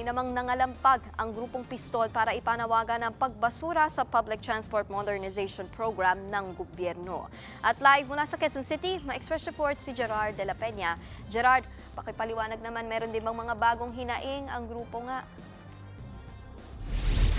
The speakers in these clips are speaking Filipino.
namang nangalampag ang grupong Pistol para ipanawagan ang pagbasura sa Public Transport Modernization Program ng gobyerno. At live mula sa Quezon City, ma-express report si Gerard de la Peña. Gerard, pakipaliwanag naman, meron din bang mga bagong hinaing ang grupo nga?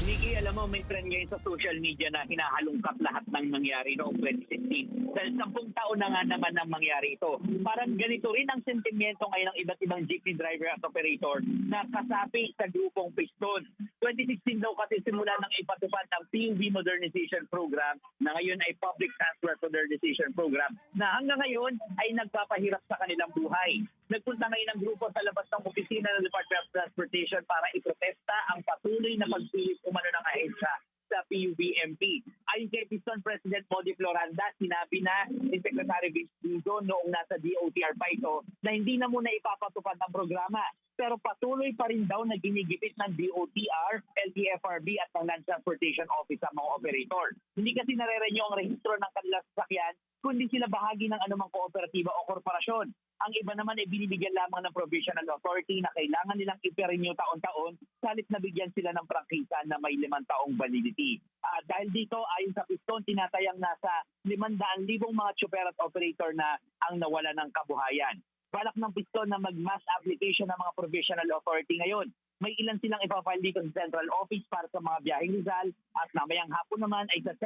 Nikki, alam mo, may trend ngayon sa social media na hinahalungkat lahat ng nangyari noong 2016. Dahil 10 taon na nga naman ang mangyari ito. Parang ganito rin ang sentimiento ngayon ng iba't ibang jeepney driver at operator na kasapi sa grupong Piston. 2016 daw kasi simula ng ipatupad ng PUV Modernization Program na ngayon ay Public Transport Modernization Program na hanggang ngayon ay nagpapahirap sa kanilang buhay. Nagpunta ngayon ang grupo sa labas ng opisina ng Department of Transportation para iprotesta ang patuloy na pagpilit umano ng ahensya sa PUVMP. Ayon kay Piston President Modi Floranda, sinabi na ni Secretary Vince Dizon noong nasa DOTR pa ito na hindi na muna ipapatupad ang programa. Pero patuloy pa rin daw na ginigipit ng DOTR, LTFRB at ng Land Transportation Office ang mga operator. Hindi kasi nare-renew ang rehistro ng kanilang sasakyan, kundi sila bahagi ng anumang kooperatiba o korporasyon. Ang iba naman ay binibigyan lamang ng provisional authority na kailangan nilang i-renew taon-taon, salit na bigyan sila ng prangkisa na may 5 taong validity. Dahil dito, ayon sa Piston, tinatayang nasa 500,000 mga tsuper at operator na ang nawala ng kabuhayan. Balak ng Piston na mag-mass application ng mga provisional authority ngayon. May ilan silang ipafile dito sa Central Office para sa mga biyaheng Rizal at mamayang hapon naman ay sa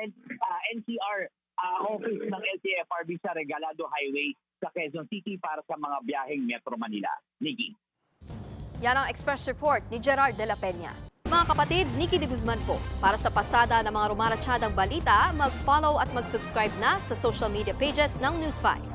NCR Office ng LTFRB sa Regalado Highway sa Quezon City para sa mga biyaheng Metro Manila. Nikki. Yan ang Express Report ni Gerard de la Peña. Mga kapatid, Nikki de Guzman po. Para sa pasada ng mga rumaratsyadang balita, mag-follow at mag-subscribe na sa social media pages ng News 5.